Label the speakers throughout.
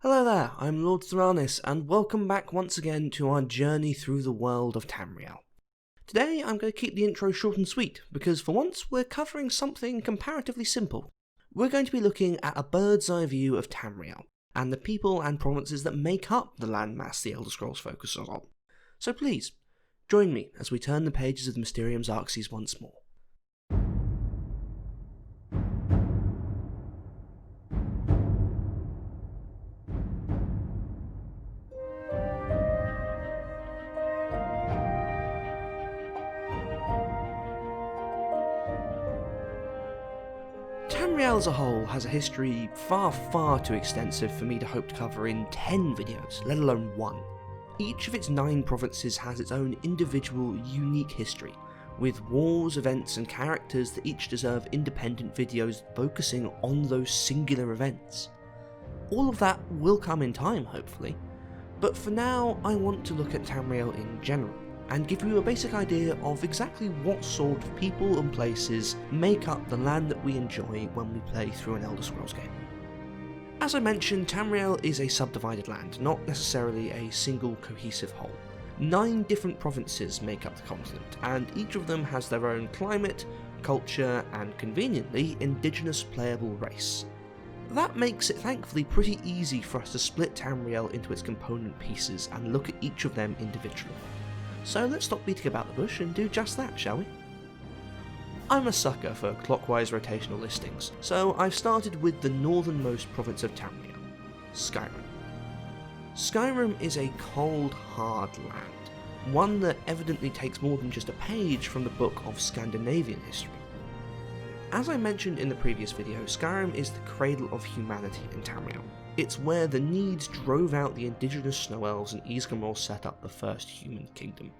Speaker 1: Hello there, I'm Lord Xarxes, and welcome back once again to our journey through the world of Tamriel. Today I'm going to keep the intro short and sweet, because for once we're covering something comparatively simple. We're going to be looking at a bird's eye view of Tamriel, and the people and provinces that make up the landmass the Elder Scrolls focuses on. So please, join me as we turn the pages of the Mysterium Xarxes once more. Tamriel as a whole has a history far too extensive for me to hope to cover in 10 videos, let alone one. Each of its 9 provinces has its own individual, unique history, with wars, events and characters that each deserve independent videos focusing on those singular events. All of that will come in time, hopefully, but for now I want to look at Tamriel in general, and give you a basic idea of exactly what sort of people and places make up the land that we enjoy when we play through an Elder Scrolls game. As I mentioned, Tamriel is a subdivided land, not necessarily a single cohesive whole. 9 different provinces make up the continent, and each of them has their own climate, culture, and conveniently, indigenous playable race. That makes it thankfully pretty easy for us to split Tamriel into its component pieces and look at each of them individually. So let's stop beating about the bush and do just that, shall we? I'm a sucker for clockwise rotational listings, so I've started with the northernmost province of Tamriel, Skyrim. Skyrim is a cold, hard land, one that evidently takes more than just a page from the book of Scandinavian history. As I mentioned in the previous video, Skyrim is the cradle of humanity in Tamriel. It's where the Needs drove out the indigenous snow elves and Ysgramor set up the first human kingdom.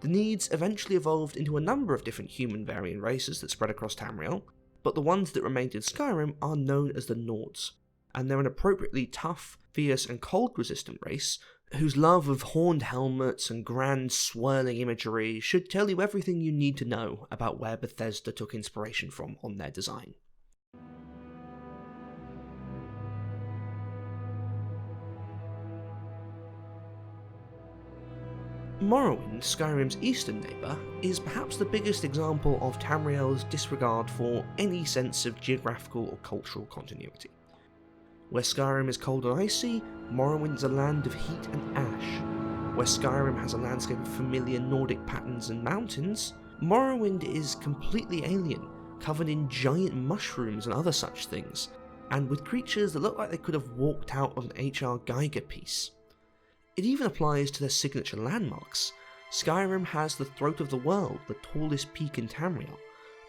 Speaker 1: The Needs eventually evolved into a number of different human variant races that spread across Tamriel, but the ones that remained in Skyrim are known as the Nords, and they're an appropriately tough, fierce and cold-resistant race whose love of horned helmets and grand swirling imagery should tell you everything you need to know about where Bethesda took inspiration from on their design. Morrowind, Skyrim's eastern neighbour, is perhaps the biggest example of Tamriel's disregard for any sense of geographical or cultural continuity. Where Skyrim is cold and icy, Morrowind's a land of heat and ash. Where Skyrim has a landscape of familiar Nordic patterns and mountains, Morrowind is completely alien, covered in giant mushrooms and other such things, and with creatures that look like they could have walked out of an H.R. Geiger piece. It even applies to their signature landmarks. Skyrim has the Throat of the World, the tallest peak in Tamriel,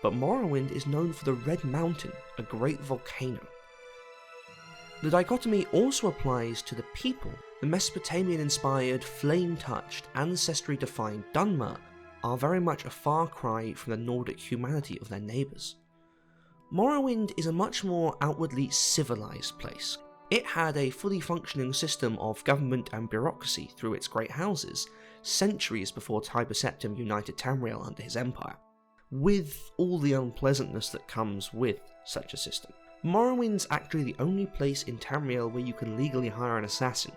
Speaker 1: but Morrowind is known for the Red Mountain, a great volcano. The dichotomy also applies to the people. The Mesopotamian-inspired, flame-touched, ancestry-defined Dunmer are very much a far cry from the Nordic humanity of their neighbours. Morrowind is a much more outwardly civilised place. It had a fully functioning system of government and bureaucracy through its great houses, centuries before Tiber Septim united Tamriel under his empire, with all the unpleasantness that comes with such a system. Morrowind's actually the only place in Tamriel where you can legally hire an assassin,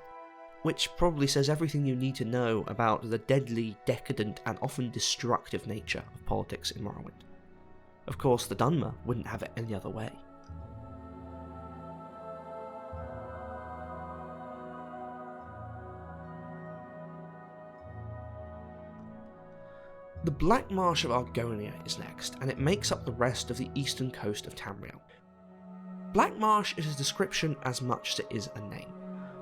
Speaker 1: which probably says everything you need to know about the deadly, decadent and often destructive nature of politics in Morrowind. Of course, the Dunmer wouldn't have it any other way. The Black Marsh of Argonia is next, and it makes up the rest of the eastern coast of Tamriel. Black Marsh is a description as much as it is a name.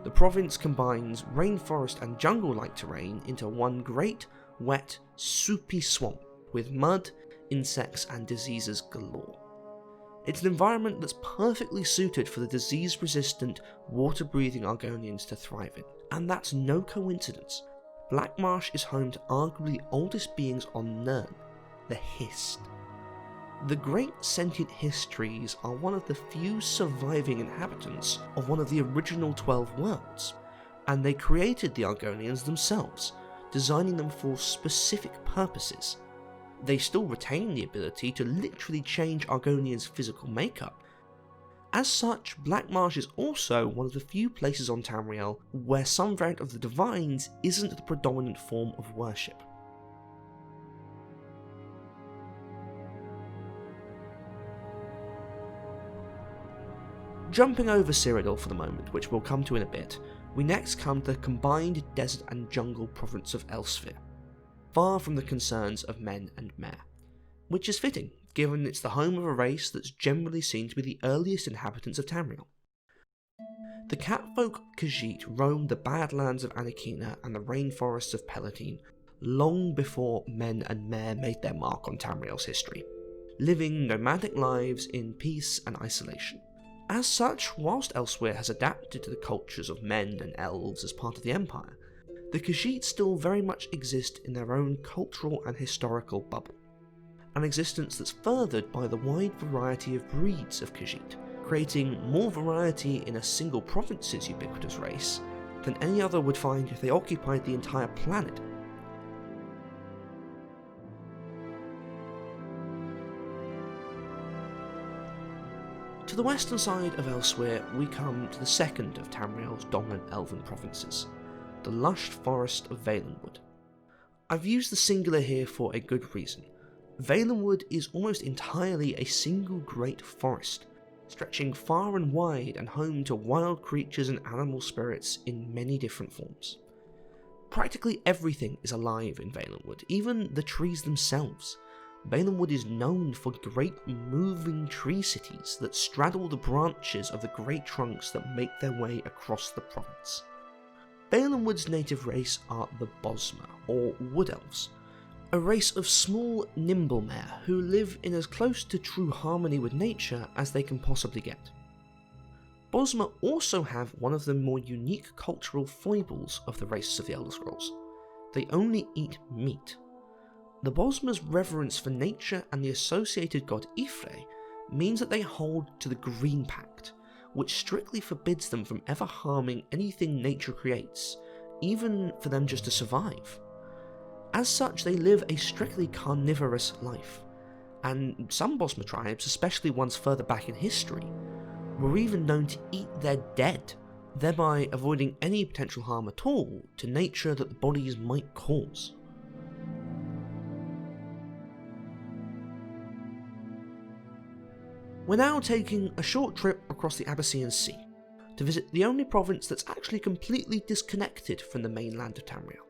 Speaker 1: The province combines rainforest and jungle-like terrain into one great, wet, soupy swamp with mud, insects and diseases galore. It's an environment that's perfectly suited for the disease-resistant, water-breathing Argonians to thrive in, and that's no coincidence. Black Marsh is home to arguably the oldest beings on Nirn, the Hist. The great sentient Hist trees are one of the few surviving inhabitants of one of the original 12 worlds, and they created the Argonians themselves, designing them for specific purposes. They still retain the ability to literally change Argonians' physical makeup, As such, Black Marsh is also one of the few places on Tamriel where some variant of the Divines isn't the predominant form of worship. Jumping over Cyrodiil for the moment, which we'll come to in a bit, we next come to the combined desert and jungle province of Elsweyr, far from the concerns of men and mare, which is fitting, given it's the home of a race that's generally seen to be the earliest inhabitants of Tamriel. The catfolk Khajiit roamed the Badlands of Anakina and the rainforests of Palatine long before men and mare made their mark on Tamriel's history, living nomadic lives in peace and isolation. As such, whilst Elsweyr has adapted to the cultures of men and elves as part of the Empire, the Khajiit still very much exist in their own cultural and historical bubble, an existence that's furthered by the wide variety of breeds of Khajiit, creating more variety in a single province's ubiquitous race than any other would find if they occupied the entire planet. To the western side of Elsweyr, we come to the second of Tamriel's dominant elven provinces, the lush forest of Valenwood. I've used the singular here for a good reason. Valenwood is almost entirely a single great forest, stretching far and wide and home to wild creatures and animal spirits in many different forms. Practically everything is alive in Valenwood, even the trees themselves. Valenwood is known for great moving tree cities that straddle the branches of the great trunks that make their way across the province. Valenwood's native race are the Bosmer, or Wood Elves, a race of small, nimble mare who live in as close to true harmony with nature as they can possibly get. Bosmer also have one of the more unique cultural foibles of the races of the Elder Scrolls. They only eat meat. The Bosmer's reverence for nature and the associated god Ifre means that they hold to the Green Pact, which strictly forbids them from ever harming anything nature creates, even for them just to survive. As such, they live a strictly carnivorous life, and some Bosmer tribes, especially ones further back in history, were even known to eat their dead, thereby avoiding any potential harm at all to nature that the bodies might cause. We're now taking a short trip across the Abyssinian Sea to visit the only province that's actually completely disconnected from the mainland of Tamriel.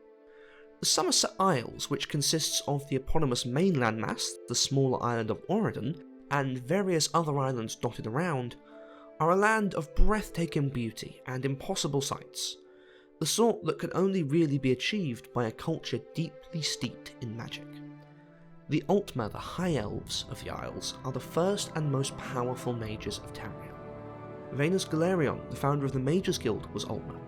Speaker 1: The Summerset Isles, which consists of the eponymous mainland mass, the smaller island of Oredan, and various other islands dotted around, are a land of breathtaking beauty and impossible sights, the sort that can only really be achieved by a culture deeply steeped in magic. The Altmer, the High Elves of the Isles, are the first and most powerful mages of Tamriel. Venus Galerion, the founder of the Mages Guild, was Altmer,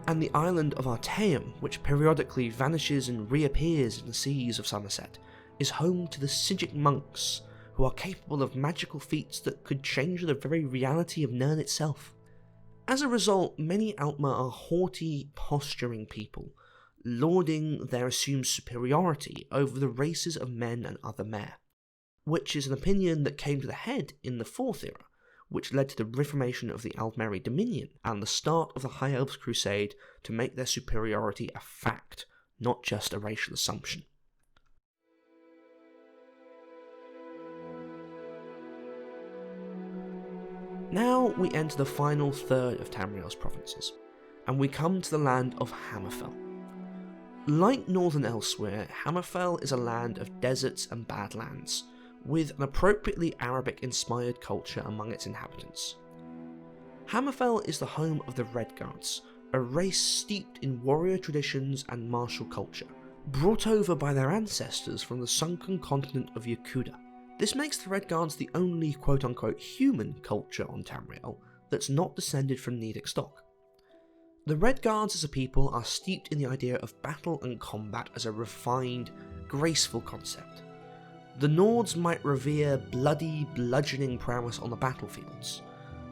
Speaker 1: and the island of Artaeum, which periodically vanishes and reappears in the seas of Summerset, is home to the Sigic monks, who are capable of magical feats that could change the very reality of Nirn itself. As a result, many Altmer are haughty, posturing people, lauding their assumed superiority over the races of men and other mare, which is an opinion that came to the head in the Fourth Era, which led to the reformation of the Aldmeri Dominion and the start of the High Elves' crusade to make their superiority a fact, not just a racial assumption. Now we enter the final third of Tamriel's provinces, and we come to the land of Hammerfell. Like northern Elsweyr, Hammerfell is a land of deserts and badlands, with an appropriately Arabic-inspired culture among its inhabitants. Hammerfell is the home of the Redguards, a race steeped in warrior traditions and martial culture, brought over by their ancestors from the sunken continent of Yakuda. This makes the Redguards the only quote-unquote human culture on Tamriel that's not descended from Nedic stock. The Redguards as a people are steeped in the idea of battle and combat as a refined, graceful concept. The Nords might revere bloody, bludgeoning prowess on the battlefields.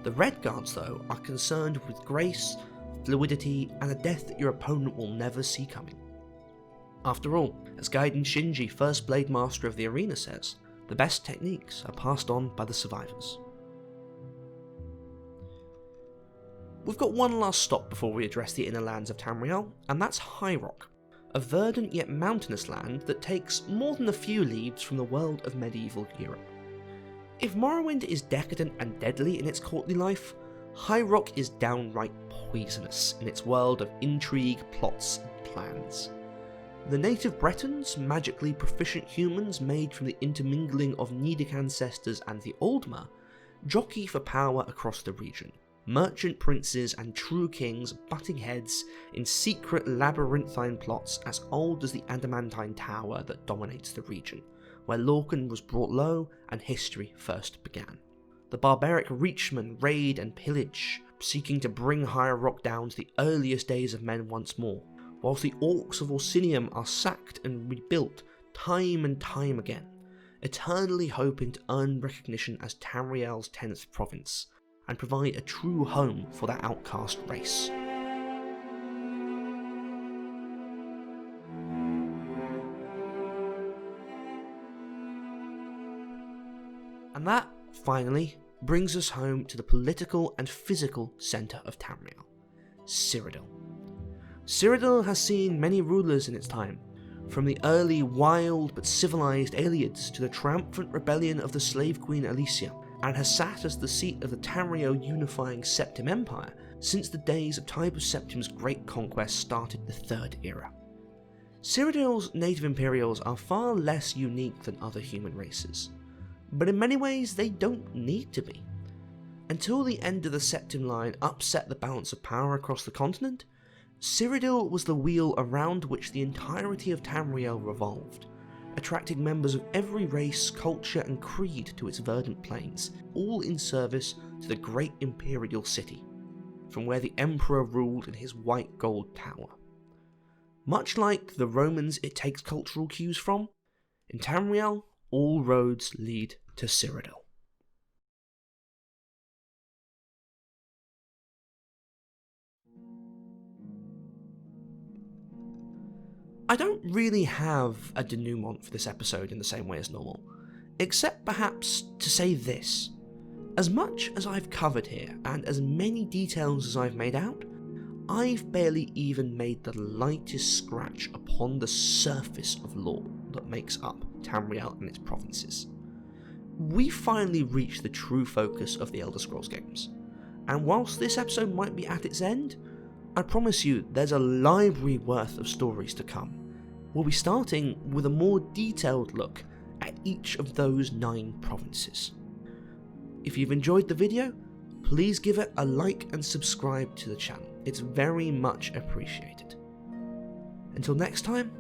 Speaker 1: The Redguards, though, are concerned with grace, fluidity, and a death that your opponent will never see coming. After all, as Gaiden Shinji, first Blade Master of the arena, says, the best techniques are passed on by the survivors. We've got one last stop before we address the inner lands of Tamriel, and that's High Rock, a verdant yet mountainous land that takes more than a few leaves from the world of medieval Europe. If Morrowind is decadent and deadly in its courtly life, High Rock is downright poisonous in its world of intrigue, plots, and plans. The native Bretons, magically proficient humans made from the intermingling of Nidic ancestors and the Aldmer, jockey for power across the region. Merchant princes and true kings butting heads in secret labyrinthine plots as old as the adamantine tower that dominates the region, where Lorcan was brought low and history first began. The barbaric Reachmen raid and pillage, seeking to bring High Rock down to the earliest days of men once more, whilst the orcs of Orsinium are sacked and rebuilt time and time again, eternally hoping to earn recognition as Tamriel's 10th province, and provide a true home for that outcast race. And that, finally, brings us home to the political and physical centre of Tamriel, Cyrodiil. Cyrodiil has seen many rulers in its time, from the early wild but civilised Aelids to the triumphant rebellion of the slave queen Alicia, and has sat as the seat of the Tamriel unifying Septim Empire since the days of Tiber Septim's great conquest started the Third Era. Cyrodiil's native Imperials are far less unique than other human races, but in many ways they don't need to be. Until the end of the Septim line upset the balance of power across the continent, Cyrodiil was the wheel around which the entirety of Tamriel revolved, attracting members of every race, culture and creed to its verdant plains, all in service to the great imperial city, from where the Emperor ruled in his white gold tower. Much like the Romans it takes cultural cues from, in Tamriel all roads lead to Cyrodiil. I don't really have a denouement for this episode in the same way as normal, except perhaps to say this. As much as I've covered here, and as many details as I've made out, I've barely even made the lightest scratch upon the surface of lore that makes up Tamriel and its provinces. We finally reached the true focus of the Elder Scrolls games, and whilst this episode might be at its end, I promise you there's a library worth of stories to come. We'll be starting with a more detailed look at each of those 9 provinces. If you've enjoyed the video, please give it a like and subscribe to the channel. It's very much appreciated. Until next time,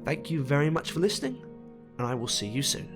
Speaker 1: thank you very much for listening, and I will see you soon.